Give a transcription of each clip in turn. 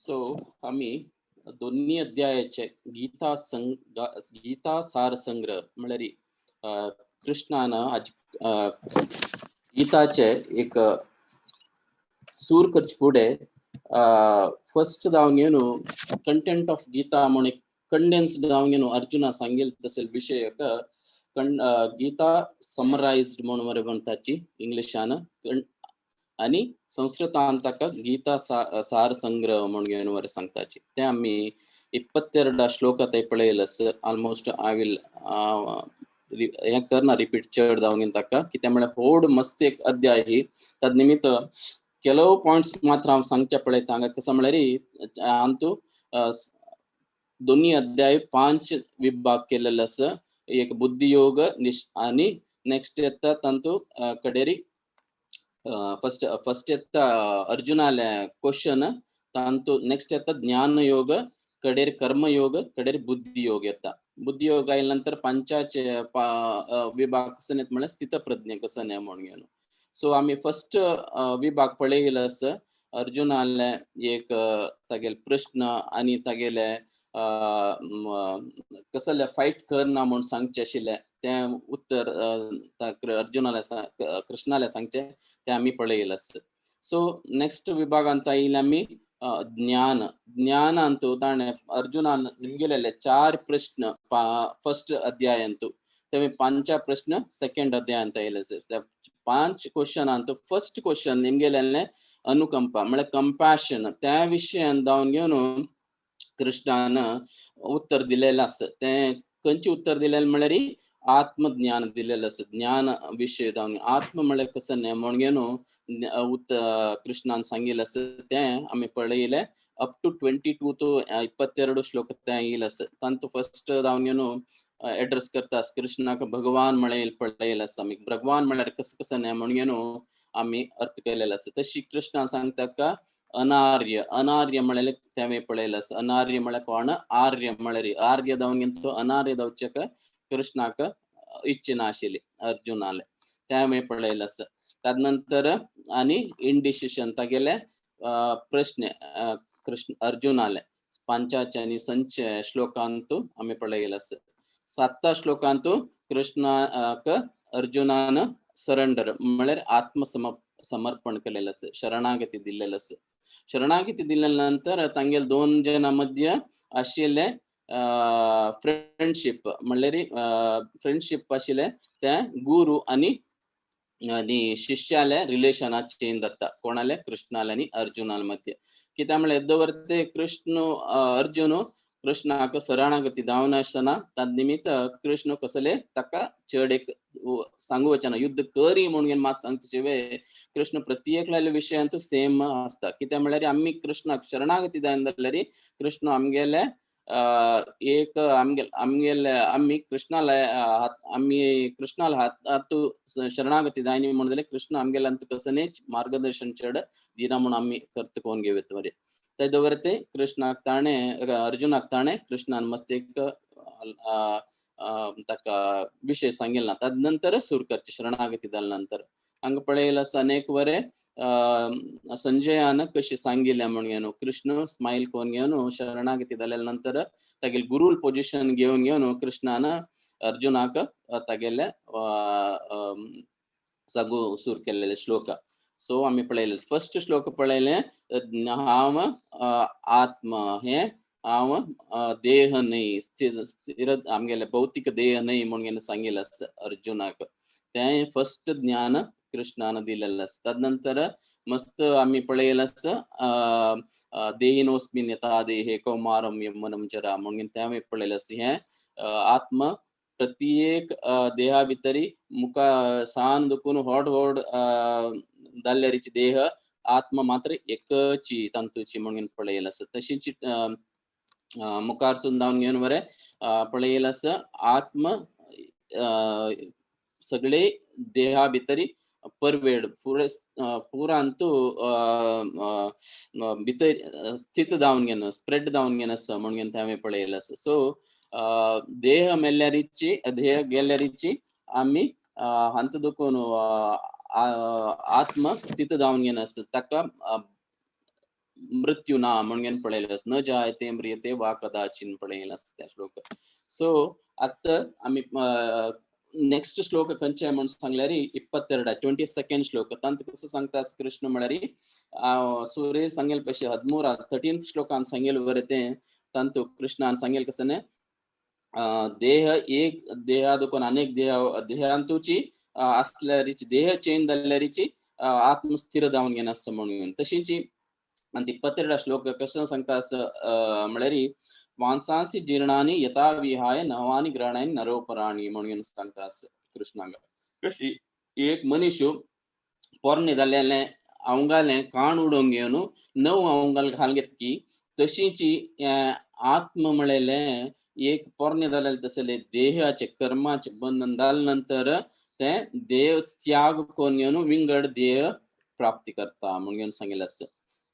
So आम्ही दोन्ही अध्यायाचे गीता सार संग्रह म्हळ्यार कृष्णानं आज गीताचे एक सूर करचे फुडे फर्स्ट जावन घेवन कंटेंट ऑफ गीता म्हणून एक कंडेन्स्ड जावन घेवन अर्जुना सांगेल तसे विषय गीता समराइज्ड म्हणून वरे म्हणताची इंग्लिशान आणि संस्कृतान ताका गीता सार संग्रह म्हणून घेवन वरे सांगताची ते आम्ही 22 श्लोकात पळयलस ऑलमोस्ट आय विल हे करना रिपीट चड जावन ताका कित्याक म्हळ्यार होड मस्त एक अध्याय ही तद निमित्त ಕೆಲವು पॉइंट्स मात्र हांव सांगचे पळयता हांगा कसं म्हळ्यार आमतू दोन्ही अध्याय 5 विभाग केलेले आसा एक बुद्धियोग आणि नेक्स्ट येता तांतू कडेरी फर्स्ट येता अर्जुनाले क्वेश्चन तांतू नेक्स्ट येता ज्ञान योग कडेर कर्मयोग कडेर बुद्धियोग येता बुद्धियोग आयल्या नंतर पंचाचे विभाग कसं येता म्हळ्यार स्थितप्रज्ञ कसं ने म्हणून घेवन सो आम्ही फर्स्ट विभाग पळयलो आसा अर्जुनाले एक तागेले प्रश्न आणि तागेले कसले फायट करना म्हणून सांगचे आशिल्ले ते उत्तर अर्जुनाले कृष्णाले सांगचे ते आम्ही पळयलो आसा सो नेक्स्ट विभागांत आयले आम्ही ज्ञान अंतू ताणे अर्जुनान निमगेलेले 4 प्रश्न फर्स्ट अध्यायांतू ते 5 प्रश्न सेकंड अध्यायांत आयले 5 क्वेश्चन अंतू फर्स्ट क्वेश्चन निमगेलेले अनुकंपा म्हणजे कंपॅशन त्या विशयान जावन घेवन कृष्णान उत्तर दिलेलं आसा ते खंयचे उत्तर दिलेले म्हळ्यार आत्मज्ञान दिलेलं आसा ज्ञान विषय जावन आत्म म्हळ्यार कसं न्ही म्हणून घेवन कृष्णान सांगिल्लें आसा ते आमी पळयले अप टू 22 to 22 श्लोक ते येयले आसा तांतू फर्स्ट जावन घेवन एड्रेस करता कृष्णाक भगवान म्हळेल पळयलें आसा आमी भगवान म्हळ्यार कसं न्ही म्हणून घेवन आमी अर्थ केलेलो आसा तशी कृष्णान सांगता का अनार्य म्हळ्यार तेवे पळयलें आसा अनार्य म्हळ्यार कोण आर्य म्हळ्यार आर्य जावन घेवन तो अनार्य जावचेक कृष्णाक इच्छा नाशिल्ली अर्जुनाले तेवे पळयलें आसा ताद नंतर आनी इनडिसिशन तागेले प्रश्न कृष्ण अर्जुनाले 5 आणि 6 श्लोकांतू आमी पळयलें आसा 7 श्लोकांतू कृष्णाक अर्जुनान सरेंडर म्हळ्यार आत्मसमर्पण केलेलं आसा शरणागती दिलेलं आसा शरणागती दिल्या नंतर तांगेल 2 जना मध्य आशिल्ले फ्रेंडशिप म्हळ्यार फ्रेंडशिप आशिल्ले ते गुरु आणि शिष्याले रिलेशना चेंज जाता कोणाले कृष्णाले आणि अर्जुनाले मध्य कित्याक म्हळ्यार येदवरते अर्जुन कृष्णाक शरणागती जावन आसतना ताद निमित्त कृष्ण कसले ताका चड एक सांगू वचना युद्ध करी म्हणून मात सांगचे वे कृष्ण प्रत्येक विशयांतू सेम आसता कित्याक म्हळ्यार आमी कृष्णाक शरणागती जायन जाल्यार कृष्ण आमगेले एक आमी कृष्णाला हातू शरणागती जायनी म्हणून जाल्यार कृष्ण आमगेले कसने मार्गदर्शन चड दिना म्हणून आमी कर्त कोण घेवत मरे ते दवरते कृष्णाक ताणे अर्जुनाक ताणे कृष्णान मस्त एक ताका विषय सांगिल्ला ताद नंतर सुरू करचे शरणागती जाल्या नंतर हांगा पळयला अनेक वरे संजयान कशी सांगिल्ले म्हणून घेवन कृष्ण स्माइल कोन घेवन शरणागती जाल्या नंतर तागेले गुरुल पोजिशन घेवन कृष्णान अर्जुनाक तागेले सांगू सुरू केलेले श्लोक सो आमी पळयले फर्स्ट श्लोक पळयले हांव आत्म हे हांव देह न्ही स्थिर आमगेले भौतिक देह न्ही म्हणून सांगिल्लें आसा अर्जुनाक ते फर्स्ट ज्ञान कृष्णान दिलेलं आसा ताद नंतर मस्त आमी पळयलें आसा देहिनोस्मिन् यथा देहे कौमारम यौवनम जरा म्हणून ते आमी पळयलें आसा हे आत्म प्रत्येक देहा भितरी मुखा सान दुखून व्हड जाल्ल्यारीची देह आत्म मात्र एकची तंतूची म्हणून पळयलें आसा तशीच मुखार सुद्दां घेवन बरे पळयलें आसा आत्म सगळे देहा भितरी परवेड पुरांतू भितर स्थित जावन घेवन स्प्रेड जावन घेवन आसा म्हणून ते हांवें पळयलें आसा सो देह मेल्यारीची देह गेल्यारीची आमी हांत दुखून आत्म स्थित जावन घेवन आसा ताका मृत्यू ना म्हणून पळयलें न जायते म्रियते वा कदाचिन पळयलें त्या श्लोक. सो आता आम्ही नेक्स्ट श्लोक खंयचे म्हणून सांगल्यार 22 22nd श्लोक तांत कसं सांगता कृष्ण म्हळ्यार सुरेश सांगेल पशी 13 13th श्लोकान सांगेल बरें तें तांतू कृष्णान सांगेल कसं ने देह एक देहादुकोन अनेक देहांतूची असल्यारीची देह चेंज जाल्ल्यारीची आत्म स्थिर जावन घेना असं म्हणून तशीची आणि ती 22 श्लोक कसं सांगता असं म्हळ्यार मांसांसी जीर्णानी यथा विहाय नवानी ग्रहणानी नरोपराणी म्हणून सांगता असं कृष्णांग कशी एक मनुष्य पोरणे जाल्लेले अवंगाले काण उडोवंक घेवन नव अवंगाल घाल घेत की तशीची आत्म म्हळेले एक पोरणे जाल्लेले तसले देहाचे कर्माचे बंधन जाल नंतर ते देह त्याग कोण घेवन विंगड देह प्राप्ती करता म्हणून सांगितलं असं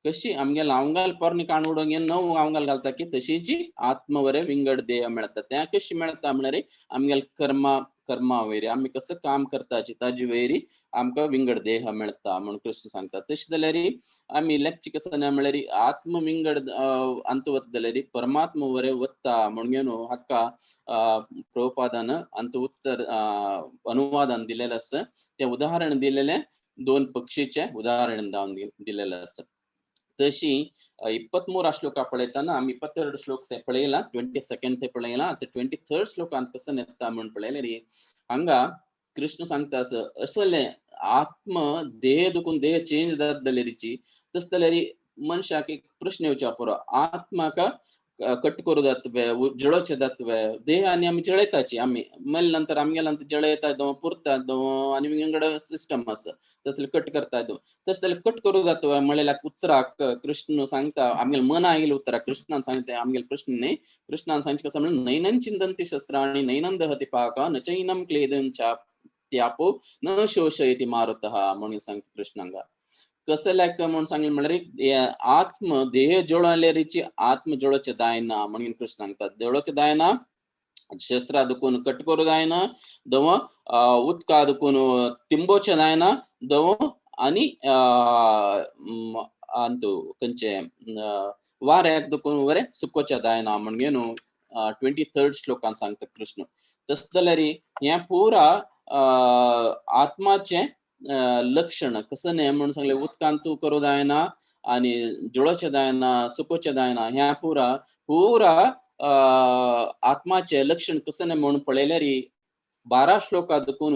कशी आमगेल अवंगाल पोरणे काण उडोवंक घेवन नव अवंगाल घालता की तशीची आत्म वरे विंगड देह मेळता त्या कशी मेळता म्हळ्यार आमगेल कर्मा वयरी आम्ही कसं काम करताची ताजी वयरी आमकां विंगड देह मेळता म्हणून कृष्ण सांगता तशें जाल्यार आमी लेक्ची कसं ना म्हळ्यार आत्म विंगड अंत वता जाल्यार परमात्मा वरें वता म्हणून हाका प्रभुपादान अंत उत्तर अनुवादान दिलेलें आसा ते उदाहरण दिलेलें 2 पक्षीचे उदाहरण जावन दिलेलें आसा तशी 23 श्लोक पळयतना आम्ही 22 श्लोक ते पळयला 22nd ते पळयला आता 23rd श्लोकांत कसं नेता म्हणून पळयलें हांगा कृष्ण सांगता असले आत्म देह दुखून देह चेंज जात जाल्यारीची तस जाल्यार मनशाक एक प्रश्न येवचा पुरो आत्माका कट करू जातवे जळोचे जातवे देह आनी आमी जळयताची आमी मेल नंतर आमगेला जळयता दो पुरता दो आनी विंगड सिस्टम आसा तसले कट करता दो तस जाल्यार कट करू जातवे म्हळ्यार उत्तराक कृष्ण सांगता आमगेल मना येईल उत्तराक कृष्णान सांगता आमगेल प्रश्न न्ही कृष्णान सांगचे कसं म्हणून नैनं चिंतन्ति शस्त्राणि नैनं दहति पाका न चैनं क्लेदं त्यापो न शोषयति मारुतः म्हणून सांगता कृष्णांगा कसं लायक म्हणून सांगेल म्हळ्यार आत्म देह जळल्यारीची आत्म जळोचे दायना म्हणून कृष्ण सांगतात जळोचे दायना शस्त्र दुखून कट करू जायना दव उदका दुखून तिंबोचे जायना दव आणि अंतू खंयचे वाऱ्याक दुखून वरे सुकोचे जायना म्हणून 23rd श्लोकान सांगता कृष्ण तस जाल्यार हे पुरा आत्माचे लक्षण कसं नाही म्हणून सांगले उदकांतू करू जायना आणि जळोचे जायना सुकोचे जायना ह्या पुरा आत्माचे लक्षण कसं नाही म्हणून पळयल्यार 12 श्लोकां दुखून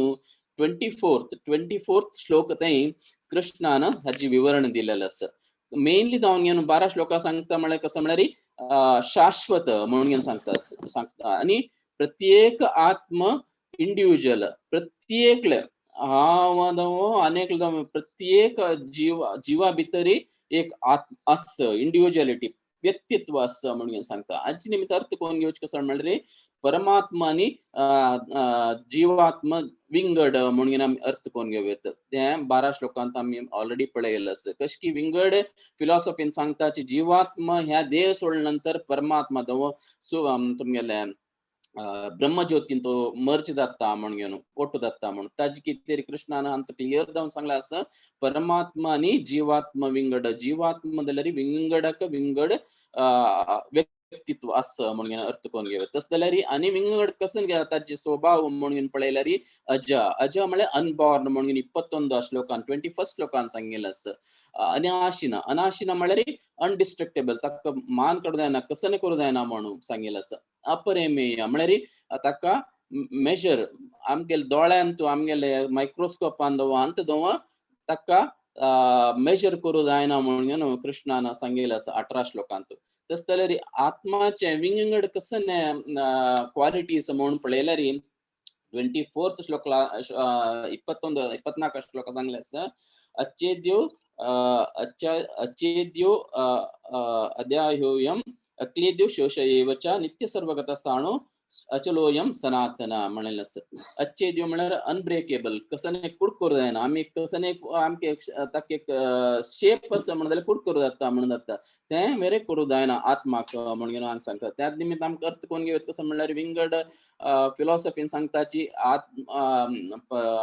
24th श्लोक थंय कृष्णान हाची विवरण दिलेलं आसा मेनली जावन घेवन 12 श्लोकां सांगता म्हळ्यार कसं म्हळ्यार शाश्वत म्हणून सांगता आणि प्रत्येक आत्म इंडिव्हिज्युअल प्रत्येक अनेक प्रत्येक जीवा भितरी एक इंडिव्हिज्युअलिटी व्यक्तित्व असं म्हणून सांगता हाचे निमित्त अर्थ कोण घेवचे कसं म्हळ्यार परमात्मा आणि जीवात्म विंगड म्हणून आमी अर्थ कोण घेवत ते 12 श्लोकांत आमी ऑलरेडी पळयलें आसा कशें की विंगड फिलॉसॉफीन सांगता की जीवात्मा ह्या देह सोडल्या नंतर परमात्मा तुमगेले ब्रह्मज्योतीन तो मर्ज जाता म्हणून ओटू जाता म्हणून ताजी कितें कृष्णान अंत क्लियर जावन सांगला आसा परमात्मा आणि जीवात्मा विंगड जीवात्मा जाल्यार विंगडक विंगड व्यक्तित्व असं म्हणून अर्थ कोण घेवत तस जाल्यार आणि विंगड कसं घ्या ताचे स्वभाव म्हणून पळयल्यार अज म्हळ्यार अनबॉर्न म्हणून 21 श्लोकान 21st श्लोकान सांगिल्लें आसा अनाशिना म्हळ्यार अनडिस्ट्रक्टेबल ताका मान करूं जायना कसं करूं जायना म्हणून सांगिल्लें आसा अपरेमेय म्हळ्यार ताका मेजर आमगेले दोळ्यान तूं आमगेले मायक्रोस्कोपान अंत ताका मेजर करूं जायना म्हणून कृष्णान सांगिल्लें आसा 18 श्लोकांत तस जाल्यार आत्माचे विंगड कसं क्वालिटीज म्हणून पळयल्यार 24th श्लोक 24 श्लोक सांगले आसा अच्छेद्यो अद्याह्योयम अक्लेद्यो शोषयेव च नित्य सर्वगतस्थानो अचलोयम सनातन म्हणलें आसा अच्छेद्यो म्हळ्यार अनब्रेकेबल कसं कूड करूं जायना आमी कसं आमके ताका एक शेप आसा म्हणून जाल्यार कूड करूं जाता म्हणून जाता तें वेरे करूं जायना आत्माक म्हणून हांगा सांगता त्या निमित्त आमकां अर्थ कोण घेवत कसं म्हळ्यार विंगड फिलॉसॉफीन सांगताची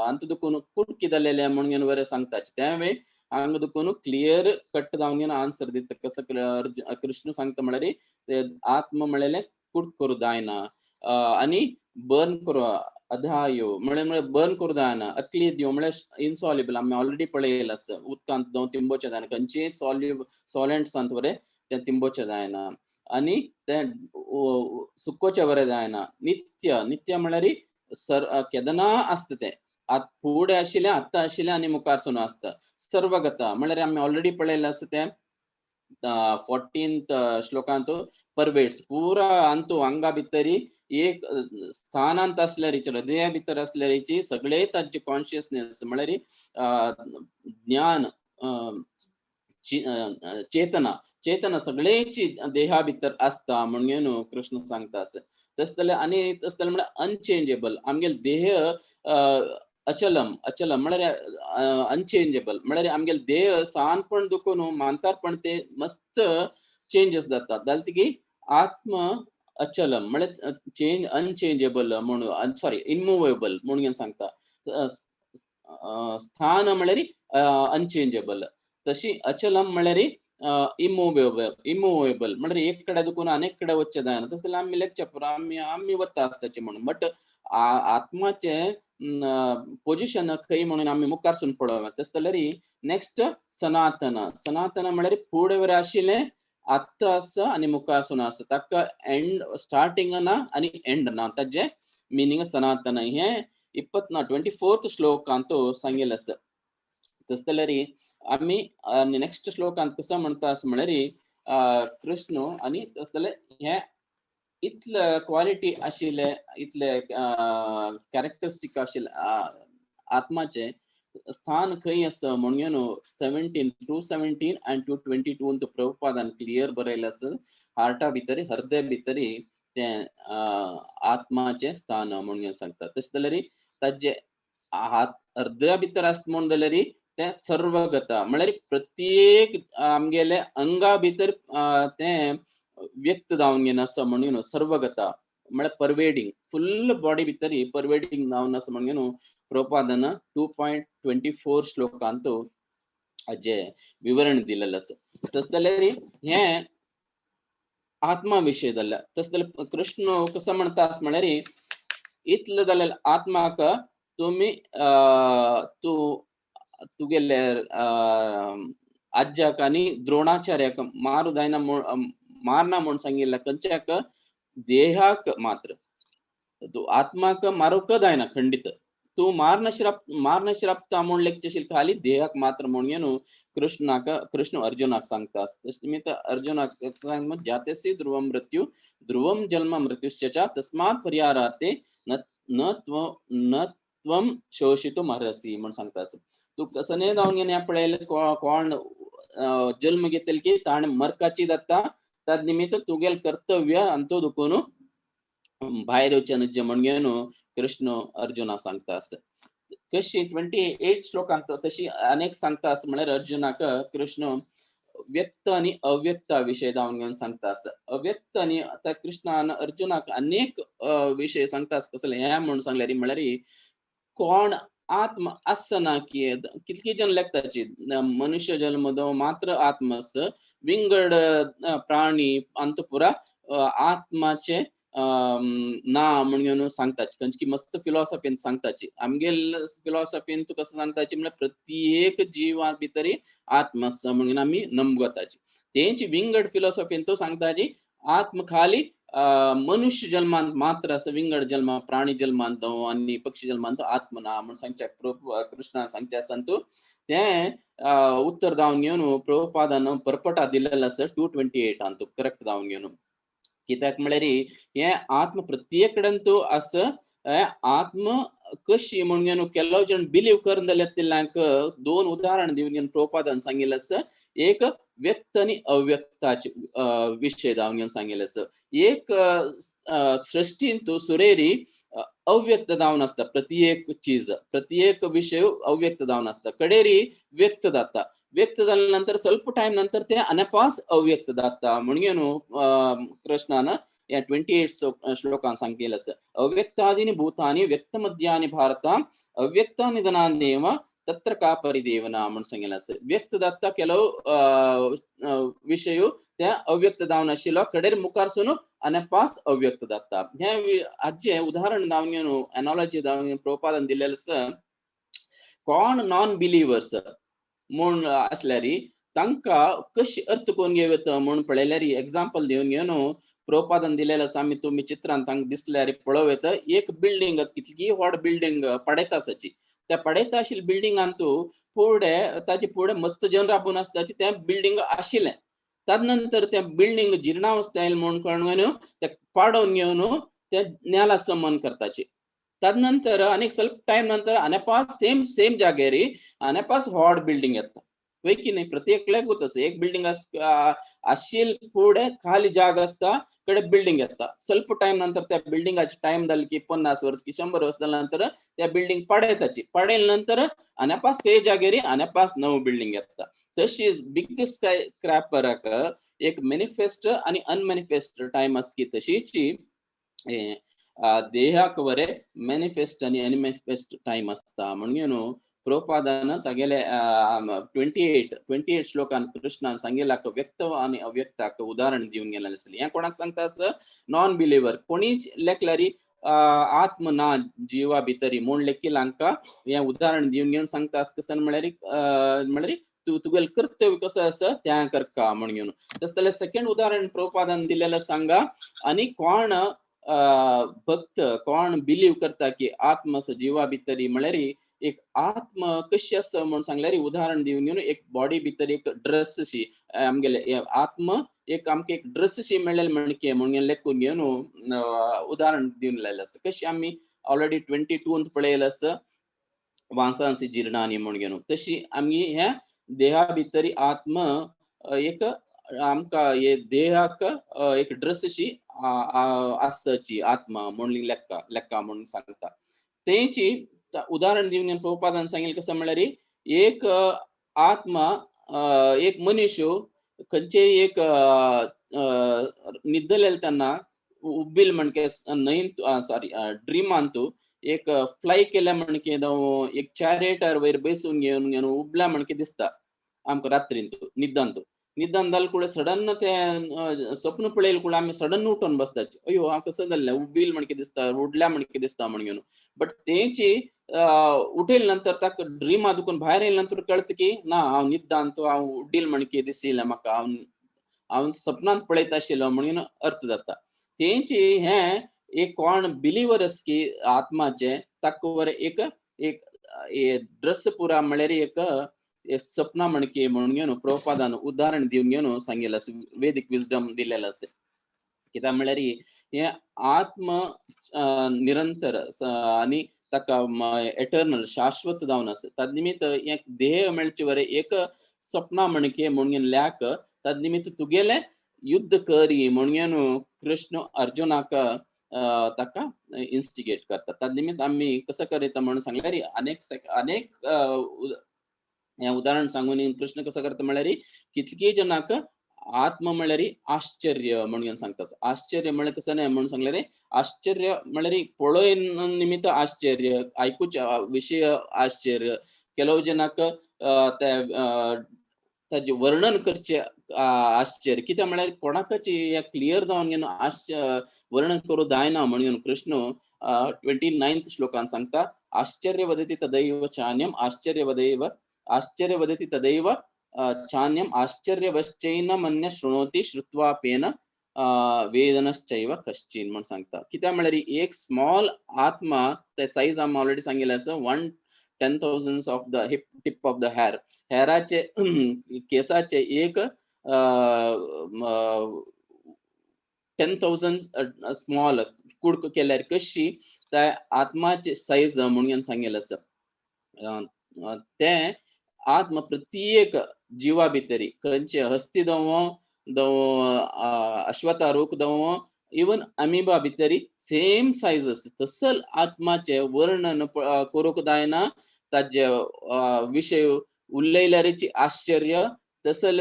अंत दुखून कुडकी जाल्लेले म्हणून वरे सांगताची त्या वे हांगा दुखून क्लियर कट जावन आन्सर दिता कसं कृष्ण सांगता म्हळ्यार ते आत्म म्हळ्यार कूट करू जायना आणि बर्न करू अधायो म्हळ्यार बर्न करू जायना अक्ली दिव म्हळ्यार इनसॉल्युबल आमी ऑलरेडी पळयलें आसा उदकांत जावं तिंबोवचें जायना खंयचेय सॉल्युएंट्स वरे ते तिंबोवचें जायना आणि ते सुकोवचें बरें जायना नित्य नित्य म्हळ्यार केदना आसता ते फुडें आशिल्लें आत्तां आशिल्लें आनी मुखारसून आसता सर्वगता म्हळ्यार आमी ऑलरेडी पळयलें आसा तें 14th श्लोकांत परवेड्स पुरा अंतू अंगा भितरी एक स्थानांत असल्यारीची हृदया भितर असल्यारीची सगळे तांचे कॉन्शियसनेस म्हळ्यार ज्ञान चेतना चेतना सगळेची देहा भितर आसता म्हणून कृष्ण सांगता आसा तस जाल्यार आनी तस जाल्यार म्हळ्यार अनचेंजेबल आमगेलो देह अचलम अचलम म्हळ्यार अनचेंजेबल म्हळ्यार आमगेलो देह सानपण दुखून मानतारपण ते मस्त चेंजेस जातात जाल्यार की आत्म अचलम म्हळ्यार चेंज अनचेंजेबल म्हणून सॉरी इनमुवेबल म्हणून सांगता स्थान म्हळ्यार अनचेंजेबल तशी अचलम म्हळ्यार इमूवेबल म्हळ्यार एक कಡೆ दुखून अनेक कಡೆ वच्चे जायना तस जाल्यार आमी लेक्चर आमी वता आसताचे म्हणून बट आत्माचे पोजिशन खंय म्हणून आमी मुखारसून पळोवया तस जाल्यार नेक्स्ट सनातन सनातन म्हळ्यार फुडें वरें आशिल्लें आत्ता आसा आनी मुखारसून आसा ताका एंड स्टार्टिंग ना आनी एंड ना ताजे मिनिंग सनातन हे 24th श्लोकांत सांगिल्लें आसा तस जाल्यार आमी नेक्स्ट श्लोकांत कसं म्हणटा म्हळ्यार कृष्ण आनी तस जाल्यार हे इतले क्वालिटी आशिल्ले इतले कॅरेक्टरिस्टिक आशिल्ले आत्माचे स्थान खंय आसा म्हणून 17 and 22 प्रभुपादान क्लियर बरयलें आसा हार्टा भितर हृदय भितर ते आत्माचे स्थान म्हणून सांगता तशें जाल्यार ताजे हृदया भितर आसता म्हणून जाल्यार ते सर्वगता म्हळ्यार प्रत्येक आमगेले अंगा भितर ते व्यक्त जावन घेवन आसा म्हणून सर्वगता म्हळ्यार परवेडिंग फुल बॉडी भितर परवेडिंग जावन आसा म्हणून प्रभुपादान 2.24 श्लोकांत हाजे विवरण दिलेलें आसा तस जाल्यार हे आत्मा विशय जाल्यार तस जाल्यार कृष्ण कसं म्हणटा म्हळ्यार इतलें जाल्यार आत्माक तुमी तुगेले आज्याक आनी द्रोणाचार्याक मारू जायना मारना म्हणून सांगिल्लें खंयच्याक देहाक मात्र तू आत्माक मारूक जायना खंडित तू मारना श्रापता म्हूण लेखचेशील खाली देहाक मात्र म्हणून कृष्ण अर्जुनाक सांगता निमित्त अर्जुनाक सांग जातेसी ध्रुवम मृत्यू ध्रुवम जन्म मृत्युश्च तस्मात् परिहारार्थे न त्वम शोषितुम अर्हसि म्हणून सांगता तू कसने जावन घेवन पळयलें कोण जन्म घेतले की ताणे मरकाची जाता तद निमित्त तुगेल कर्तव्य अंतो दुखून भायर येवचें न्हय म्हणून कृष्ण अर्जुना सांगता कशी 28 श्लोकांत तशी अनेक सांगता म्हळ्यार अर्जुनाक कृष्ण व्यक्त आणि अव्यक्त विषय जावन घेवन सांगता अव्यक्त आणि आता कृष्णान अर्जुनाक अनेक विषय सांगता कसले हे म्हणून सांगल्यार म्हळ्यार कोण आत्म आसना की कितली जन लेखताची मनुष्य जन्म दो मात्र आत्मस विंगड प्राणी अंतपुरा आत्माचे ना म्हणून सांगता खंयची मस्त फिलॉसॉफीन सांगताची आमगेल फिलॉसॉफीन तू कसं सांगताची म्हळ्यार प्रत्येक जीवा भितरी आत्मा आसा म्हणून आमी नमगताची तेंची विंगड फिलॉसॉफीन तो सांगताची आत्म खाली मनुष्य जन्मांत मात्र असं विंगड जन्म प्राणी जन्मांत आणि पक्षी जन्मांत आत्म ना म्हणून सांगच्या कृष्णान सांगचे सांगतो ते उत्तर जावन घेवन प्रभुपादान परपटा दिलेलं आसा 228 अंतू करेक्ट जावन घेवन कित्याक म्हळ्यार हे आत्म प्रत्येक कडेन तो आसा आत्म कशी म्हणून केलो जण बिलीव करून जाल्यार दोन उदाहरण दिवन प्रभुपादान सांगिल्लें आसा एक व्यक्त आणि अव्यक्ताचे विषय जावन घेवन सांगिल्लें आसा एक सृष्टीन तो सुरेरी अव्यक्त जावन आसता प्रत्येक चीज प्रत्येक विषय अव्यक्त जावन आसता कडेरी व्यक्त जाता व्यक्त जाल्यानंतर स्वल्प टाइम नंतर ते अनपास अव्यक्त जाता म्हणून कृष्णान या 28 श्लोकान सांगिल्लें आसा अव्यक्तादीनि भूतानि व्यक्त मध्यानि भारत अव्यक्ता निधनान्येव तत्र का परिदेवना म्हणून सांगितलं असं व्यक्त जाता केलो विषय त्या अव्यक्त जावन आशिल्लो कडेर मुखारसून अनपास अव्यक्त जाता हे हाचे उदाहरण जावन घेवन एनॉलॉजी जावन घेवन प्रभुपादान दिलेलं आसा कोण नॉन बिलिवर्स म्हूण असल्यार तांकां कशी अर्थ करून घेवत म्हूण पळयल्यार एग्जाम्पल दिवन घेवन प्रभुपादान दिलेलं आसा आमी तुम्ही चित्रांत तांकां दिसल्यार पळोवत एक बिल्डिंग कितली व्हड बिल्डिंग पडयता आसाची त्या पडयता आशिल्ल्या बिल्डिंगांत फुडे ताचे फुडे मस्त जन राबून आसताची त्या बिल्डिंग आशिल्लें तदनंतर त्या बिल्डिंग जीर्णावस्था येयली म्हूण कळून ते पाडोवन घेवन ते नेला समन करताची तदनंतर अनेक ಸ್ವಲ್ಪ टाइम नंतर अनेपास सेम जागेर अनेपास व्हड बिल्डिंग येता वय की नाही प्रत्येकल्याक होता एक बिल्डिंग आशिल फुडे खाली जाग आसता कडे बिल्डिंग येता ಸ್ವಲ್ಪ टाइम नंतर त्या बिल्डिंगाचे टाइम जाले की 50 वर्ष की 100 वर्ष जाल्या नंतर त्या बिल्डिंग पडयताची पडेल नंतर अनेपास ते जागेर अनेपास नव बिल्डिंग येता तशीच बिग स्काय क्रॅपराक एक मॅनिफेस्ट आणि अनमॅनिफेस्ट टाइम असता की तशीची देहाक वरे मॅनिफेस्ट आणि अनमॅनिफेस्ट टाइम असता म्हणून प्रभुपादान तागेले 28 श्लोकान कृष्णान सांगिलाक व्यक्त आणि अव्यक्ताक उदाहरण दिवन गेलेलें आसलें हे कोणाक सांगता आसा नॉन बिलिव्हर कोणीच लेखल्यारी आत्म ना जीवा भितरी म्हूण लेखील हांकां हे उदाहरण दिवन घेवन सांगता आस कसन म्हळ्यार तू तुगेल कर्तव्य कसं आसा त्या करका म्हण घेवन तस जाल्यार सेकंड उदाहरण प्रभुपादान दिलेलं सांगा आणि कोण भक्त कोण बिलीव करता की आत्म जीवा भितरी म्हळ्यार एक आत्म कशी आसा म्हूण सांगल्यार उदाहरण दिवन घेवन एक बॉडी भितर एक ड्रेस शी आमगेले आत्म एक आमकां एक ड्रेस शी मेळ्ळेले म्हणके म्हणून लेखून घेवन उदाहरण दिवन लायलें आसा कशी आमी ऑलरेडी 22 पळयलें आसा वांसांसी जिर्णानी म्हूण घेवन तशी आमी ह्या देहा भितरी आत्म एक आमकां हे देहाक एक ड्रेस शी आसची आत्मा म्हूण लेक्का म्हणून सांगता तेची उदाहरण दिवन प्रभुपादान सांगिल्लें कसं म्हळ्यार एक आत्मा एक मनुष्य खंयचे एक न्हिदलेले तेन्ना उब्बिल म्हणके न्हंयेंत सॉरी ड्रिमांत एक फ्लाय केल्या म्हणके एक चॅरियटार वयर बसून घेवन उबल्या म्हणके दिसता आमकां रात्रींत निदान जाल कुळे सडन ते स्वप्न पळयले कुळे आमी सडन उठून बसतात अयो हांव कसं जाल्लें उब्बिल म्हणके दिसता उडल्या म्हणके दिसता म्हण घेवन बट तेची उठेल नंतर ताका ड्रीम आदुकून भायर येयले नंतर कळता की ना हांव निदान तो हांव उड्डील म्हणके दिसिल्लें म्हाका हांव सपनांत पळयता आशिल्लो म्हणून अर्थ जाता तेची हे एक कोण बिलिव्हर आस की आत्माचे ताका वर एक ड्रेस पुरा म्हळ्यार एक सपना म्हणके म्हणून घेवन प्रभुपादान उदाहरण दिवन घेवन सांगिल्लें आसा वेदिक विजडम दिलेलें आसा कित्याक म्हळ्यार हे आत्म निरंतर आनी ताका एटर्नल शाश्वत जावन आसा तद निमित्त एक देह मेळचे वरे एक सपना म्हणके म्हणून ल्याक तद निमित्त तुगेले युद्ध करी म्हणून कृष्ण अर्जुनाक ताका इन्स्टिगेट करता तद निमित्त आमी कसं करता म्हणून सांगल्यार अनेक हे उदाहरण सांगून कृष्ण कसं करता म्हळ्यार कितकी जनाक आत्म म्हळ्यार आश्चर्य म्हणून सांगता आश्चर्य म्हळ्यार कसं नाही म्हणून सांगल्यार आश्चर्य म्हळ्यार पळय निमित्त आश्चर्य आयकूचे विशय आश्चर्य केलव जनाक ताजे वर्णन करचे आश्चर्य कित्याक म्हळ्यार कोणाकच क्लियर जावन घेवन वर्णन करूं जायना म्हणून कृष्ण 29 श्लोकान सांगता आश्चर्य वदति तदैव चान्यम आश्चर्य वदति तदैव चान्यम आश्चर्यवश्चैन मन्य शृणोति श्रुत्वापेन वेदनश्चैव कश्चिन म्हणून सांगता कित्याक म्हळ्यार एक स्मॉल आत्मा ते साइज आमी ऑलरेडी सांगिल्लें आसा 1/10,000 of the tip of the हेराचे केसाचे एक 10,000 स्मॉल कुडक केल्यार कशी त्या आत्माची साइज म्हणून सांगिल्लें आसा ते आत्मा प्रत्येक जीवा भितरी खंयचे हस्ती दवो अश्वतारूक दवो इवन अमिबा भितरी सेम साइज आसा तसल आत्माचे वर्णन करूंक जायना ताजे विशय उलयल्यारची आश्चर्य तसल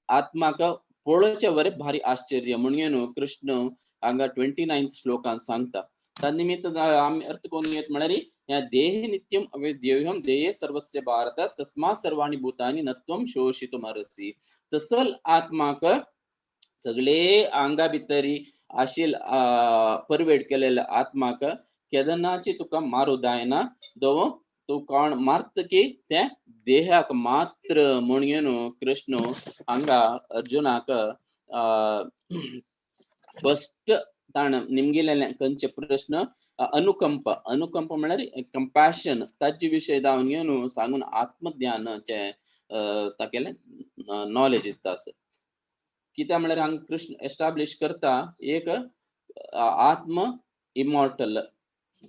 आत्माक पळोवचे वरे भारी आश्चर्य म्हणून कृष्ण हांगा 29 श्लोकान सांगता त्या निमित्त आमी अर्थ करून घेत म्हळ्यार या देहे नित्यम अवेद्यम देहे सर्वस्य भारत तस्मात् सर्वाणि भूतानि नत्वम शोषितुमर्हसि. तसल आत्माक सगळे अंगा भितरी आशिल परवेड केलेल्या आत्माक केदनाची तुका मारू दायना दो तू कोण मार्त की त्या देहाक मात्र म्हणून कृष्ण हांगा अर्जुनाक फस्ट ताण निमगेलेले खंयचे प्रश्न अनुकंप अनुकंप म्हळ्यार कंपॅशन ताचे विशय जावन घेवन सांगून आत्मज्ञानाचे तागेले नॉलेज दिता कित्या म्हळ्यार हांगा कृष्ण एस्टाब्लिश करता एक आत्म इमॉर्टल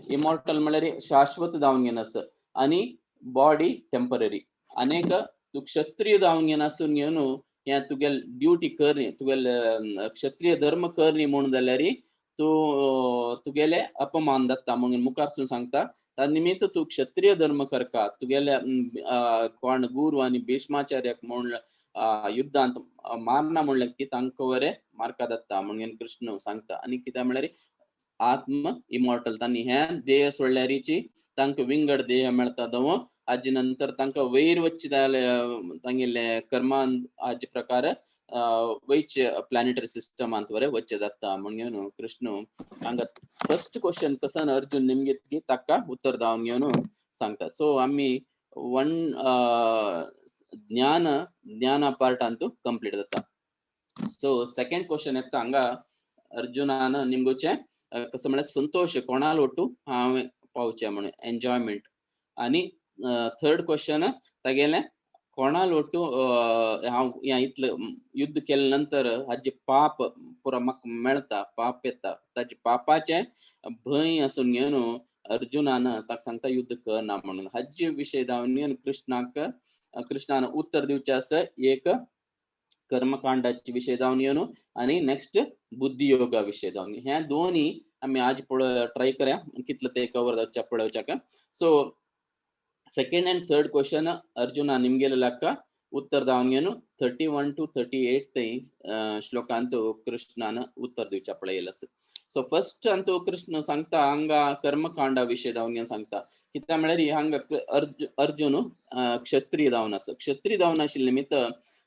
इमॉर्टल म्हळ्यार शाश्वत जावन घेनास आणि बॉडी टेम्पररी अनेक तू क्षत्रिय जावन घेनासून घेवन या तुगेल ड्युटी करनी तुगेल क्षत्रिय धर्म करनी म्हणून जाल्यार तू तुगेले अपमान जाता म्हणून मुखारसून सांगता त्या निमित्त तू क्षत्रिय धर्म करका तुगेले कोण गुरु आणि भीष्माचार्याक म्हणून युद्धांत मारना म्हणलें की तांकां वरें मार्का जाता म्हणून कृष्ण सांगता आणि कित्याक म्हळ्यार आत्म इमॉर्टल तांणी हे देह सोडल्यारीची तांकां विंगड देह मेळटा दवो हाजे नंतर तांकां वयर वच्चे तांगेले कर्मान हाजे प्रकार वयचे प्लॅनेटरी सिस्टमांत वरें वच्चे जाता म्हणून कृष्ण हांगा फर्स्ट क्वेश्चन कसन अर्जुन निमगे ताका उत्तर जावन घेवन सांगता. सो आमी वन ज्ञान पार्टांतू कंप्लीट जाता. सो सेकंड क्वेश्चन येता हांगा अर्जुनान निमगोचे कसं म्हळ्यार संतोष कोणाल ओटू हांवें पावचे म्हणून एन्जॉयमेंट आणि थर्ड क्वेश्चन तागेले कोणाल ओटू हांव इतलें युद्ध केले नंतर हाजे पाप पुरो म्हाका मेळटा पाप येता ताचे पापाचे भंय आसून घेवन अर्जुनान ताका सांगता युद्ध करना म्हणून हाजे विशय जावन कृष्णान उत्तर दिवचे आसा एक कर्मकांडाचे विशय जावन येवन आणि नेक्स्ट बुद्धियोगा विशय जावन हे दोन्ही आम्ही आज ट्राय करया कितलं ते कवर जावच्या पळोवच्याक. So second and third question Arjuna निमगेलेलाका उत्तर जावन घेवन 31 to 38 ते श्लोकांत कृष्णान उत्तर दिवच्या पळयलें आसा. सो फर्स्ट अंतू कृष्ण सांगता हांगा कर्मकांडा विशय जावन घेवन सांगता कित्या म्हळ्यार हांगा अर्जुन क्षत्रिय जावन आसा. क्षत्रिय जावन आशिल्ले निमित्त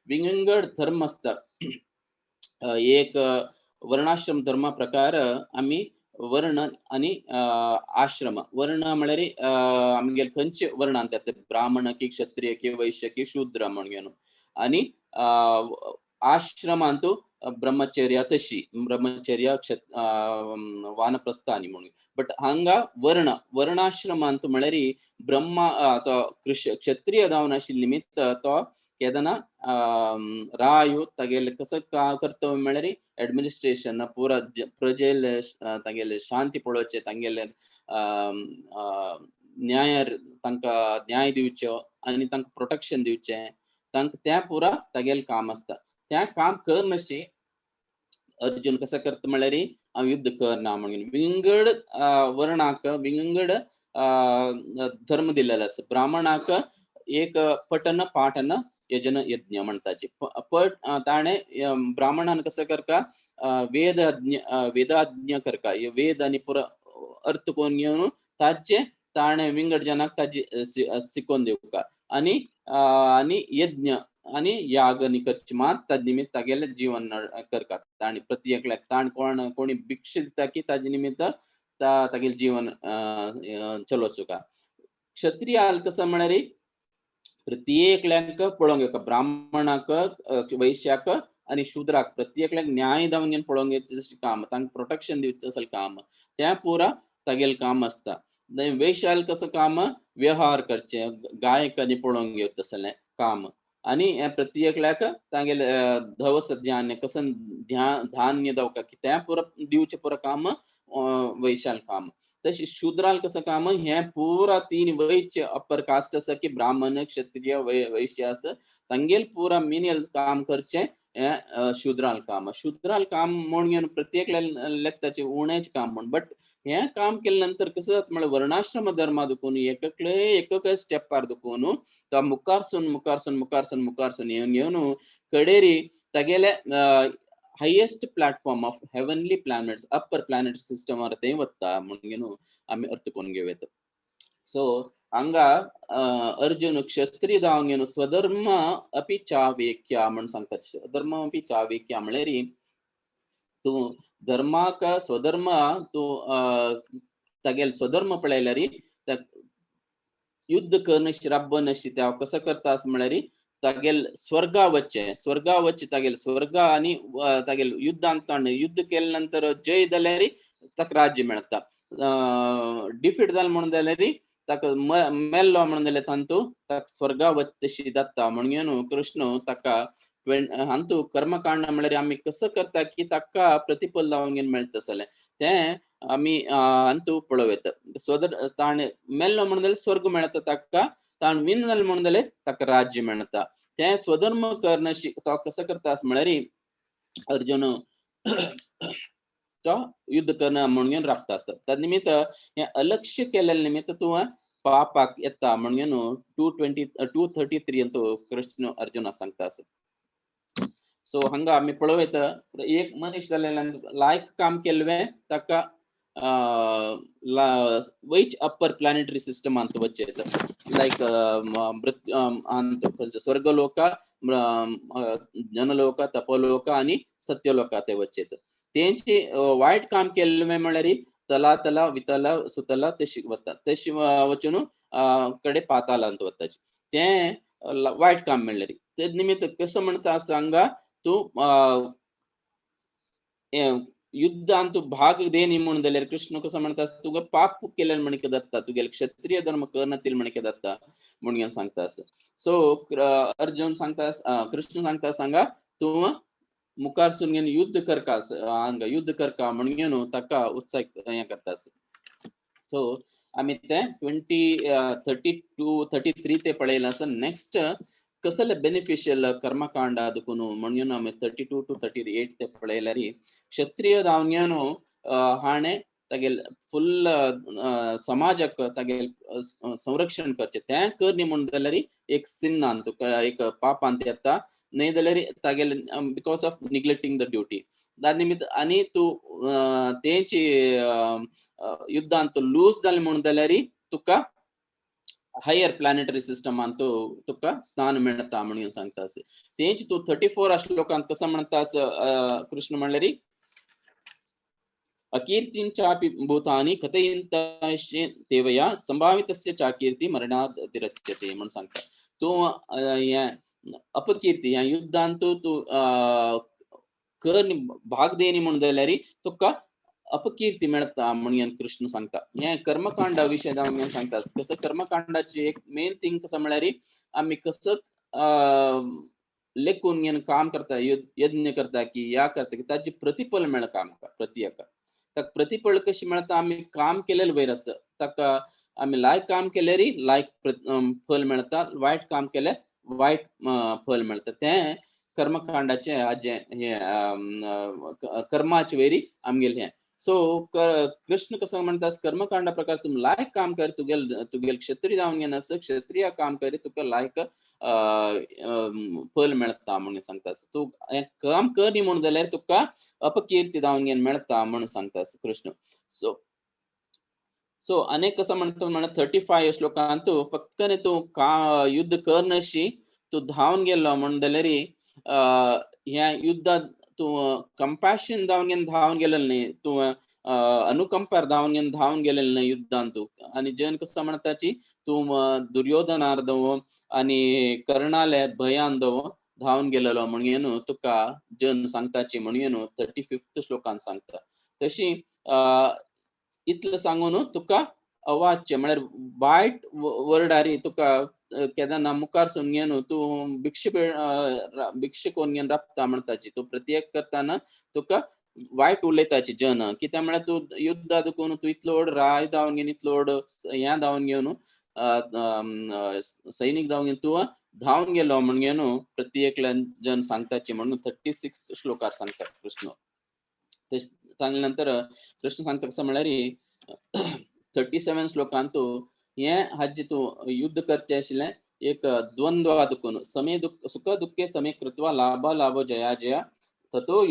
विंगड धर्म असता एक वर्णाश्रम धर्मा प्रकार आम्ही वर्ण आणि आश्रम वर्ण म्हळ्यार आमगेले खंयचे वर्ण आणतात ब्राह्मण की क्षत्रिय की वैश्य की शूद्र म्हणून आणि आश्रमांतू ब्रह्मचर्य तशी ब्रह्मचर्य वानप्रस्थानी म्हणून बट हांगा वर्णाश्रमांतू म्हळ्यार ब्रह्मा क्षत्रिय जावन आशिल्ले निमित्त तो केदना रायू तागेले कसं कर्तव्य म्हळ्यार एडमिनिस्ट्रेशन पुरा प्रजेल तागेले शांती पळोवचे तांगेले न्याय तांकां न्याय दिवचो आणि तांकां प्रोटेक्शन दिवचें तांकां त्या पुरा तागेले काम आसता. त्या काम करनाशी अर्जुन कसं करता म्हळ्यार हांव युद्ध करना म्हणून विंगड वर्णाक विंगड धर्म दिलेलो आसा. ब्राह्मणाक एक पठन पाठन यजन यज्ञ म्हणटाचे पट ताणे ब्राह्मणान कसं करका वेदाज्ञ करका वेद आणि पुरा अर्थ कोण घेवन ताचे ताणे विंगड जनाक ताजे शिकोवन दिवका आणि यज्ञ आणि याग नी करचे मात ताजे निमित्त तागेले जीवन करका ताणे प्रत्येकल्याक ताण कोणी भिक्षा दिता की ताजे निमित्त तागेले जीवन चलोवचुका. क्षत्रिय कसं म्हळ्यार प्रत्येकल्यांक पळोवंक येवका ब्राह्मणाक वैश्याक आणि शूद्राक प्रत्येकल्याक न्याय जावन घेवन पळोवंक येवचें काम तांकां प्रोटेक्शन दिवचें असेल काम त्या पुरा तागेलें काम आसता. वैश्याल कसं काम व्यवहार करचे गायकांनी पळोवंक घेवचें असलें काम आणि प्रत्येकल्याक तागेले धवस धान्य कसं धान्य जावका की त्या पुरा दिवचें पुरा काम वैश्याल काम. तशी शूद्राल कसं काम हे पुरा तीन वैश्य अप्पर कास्ट आसा की ब्राह्मण क्षत्रिय वैश्य आसा तांगेल पुरा मिनियल काम करचे शूद्राल काम म्हण घेवन प्रत्येक लेखताचे उणेच काम म्हण बट हे काम केले नंतर कसं जाता म्हळ्यार वर्णाश्रम धर्मा दुखून एक स्टेपार दुखून तो मुखारसून येवन कडेरी तागेले highest platform of heavenly planets upper planet system ते वता म्हणून आम्ही अर्थ करून घेऊयात. सो हांगा अर्जुन क्षत्रिय जावन स्वधर्म अपि चावेक्या म्हण सांगता स्वधर्म अपि चावेक्या म्हळ्यार तू धर्माक स्वधर्म तू तागेल स्वधर्म पळयल्यार युद्ध कर्ण श्राब्ब नशी त्या कसं करतास म्हळ्यार तागेल स्वर्गा वच्चे तागेल स्वर्ग आणि तागेल युद्ध केल्या नंतर जय जाल्यार ताका राज्य मेळता डिफीट जाल म्हणून जाल्यार ताका मेल्लो म्हणून जाल्यार तांतू ताका स्वर्गा वचशी जाता म्हणून कृष्ण ताका अंतू कर्मकांड म्हळ्यार आम्ही कसं करता की ताका प्रतिफल जावन मेळटसले ते आम्ही अंतू पळयत सोदर ताणे मेल्लो म्हणून जाल्यार स्वर्ग मेळता ताका ताण विन जालें म्हणून जाल्यार ताका राज्य मेळता ते स्वधर्म कर्ण तो कसं करता म्हळ्यार अर्जुन तो युद्ध कर्ण म्हणून राबता असता त्या निमित्त हे अलक्ष्य केलेल्या निमित्त तू पापाक येता म्हणून 233 तो कृष्ण अर्जुना सांगता असत सो हंगा आम्ही पळयत एक मनीस जालेल्यान लायक काम केलवे ताका वैच अपर प्लॅनेटरी सिस्टम अंत वच्चेत लायक स्वर्गलोक जनलोक तपोलोक आणि सत्यलोक ते वच्चेत तेंची वाईट काम केले म्हळ्यार तला वितला सुतला तशी वता तशी वचून कडे पाताला अंत वता ते वाईट काम म्हणल्यार ते निमित्त कसं म्हणता सांगा तू युद्धांत भाग देनी म्हणून जाल्यार कृष्ण कसं म्हणता तुका पाप केल्यान म्हणके दत्ता तुगेले क्षत्रिय धर्म करनातील म्हणके दत्ता म्हणून सांगता सो अर्जुन सांगता कृष्ण सांगता सांगा तू मुखार सुन युद्ध करका हांगा युद्ध करका म्हणून ताका उत्साह हे करता सो आम्ही ते 32-33 ते पळयला नेक्स्ट कसले बेनिफिशियल कर्मकांड दुखून म्हणून आम्ही 32 to 38 ते पळयल्यार क्षत्रिय जावन हाणे तागेल फुल समाजाक तागेल संरक्षण करचे ते करनी म्हणून जाल्यार एक सिन एक पाप अंत येता नाही जाल्यार तागेल because of neglecting the duty दा निमित्त आणि तू तेची युद्धांत लूज जाले म्हणून जाल्यार तुका हायर प्लॅनेटरी सिस्टम अंतू तुका स्थान मेळता म्हणून सांगता तेंची तू 34 श्लोकांत कसं म्हणता कृष्ण म्हणल्यार अकीर्तींचापि भूतानि कथयन्ते तेवया संभावितस्य चाकीर्ती मरणात् तिरच्यते म्हणून सांगता तू अपकीर्ती या युद्धांत तू कर भाग देनी म्हणून जाल्यार तुका अपकीर्ती मेळता म्हणून कृष्ण सांगता हे कर्मकांड विषय जावन सांगता कसं कर्मकांडाची एक मेन थिंग कसं म्हळ्यार आम्ही कसं लेखून काम करता यज्ञ करता की या करता की ताची प्रतिफल मेळता आमकां प्रत्येका ताका प्रतिफळ कशी मेळता आम्ही काम केलेलं वयर आसता ताका आम्ही लायक काम केल्यार लायक फल मेळता वायट काम केल्यार वायट फल मेळता ते कर्मकांडाचे हाजे हे कर्माचे वेरी आमगेले हे सो कृष्ण कसं म्हणता कर्मकांड प्रकार तुम लायक काम कर तुगेल क्षत्रिय जावन क्षत्रिय काम करी तुका लायक फल मेळता म्हणून सांगता तू काम करनी म्हणून जाल्यार तुका अपकीर्ती जावन मेळता म्हणून सांगता कृष्ण सो अनेक कसं म्हणतो म्हणा 35 श्लोकांत पक्कने तू युद्ध करनशी तू धावून गेलो म्हणून जाल्यार ह्या युद्धात तू कंपॅशन धावून गेलेलं नाही तू अनुकंपार धावून गेलेलं नाही युद्धांत तू आणि जन कसं म्हणताची तू दुर्योधनार्दव आणि कर्णाले भयान धावून गेलेलो म्हणून तुका जन सांगताची म्हणून 35 श्लोकांत सांगता तशी इतलं सांगून तुका अवाच्य म्हळ्यार वायट वर्डारी तुका केदारना मुखार सुन तू भिक्ष कोण राबता म्हणताची तू प्रत्येक करताना तुका वायट उलयताची जन कित्याक म्हळ्यार तू युद्ध दुखून तू इतलो व्हड राय धांवन घेवन इतलो व्हड हे धांवन घेवन सैनीक धांवन घेवन तू धांवन गेलो म्हणून प्रत्येक जन सांगताची म्हणून 36 श्लोकार सांगता कृष्ण सांगल्या नंतर कृष्ण सांगता कसं म्हळ्यार 37 श्लोकांत हे हाजी तू युद्ध करचे आशिल्ले एक द्वंद्व दुखून समे सुख दुःखे समे कृत्वा लाभ जया जया ततो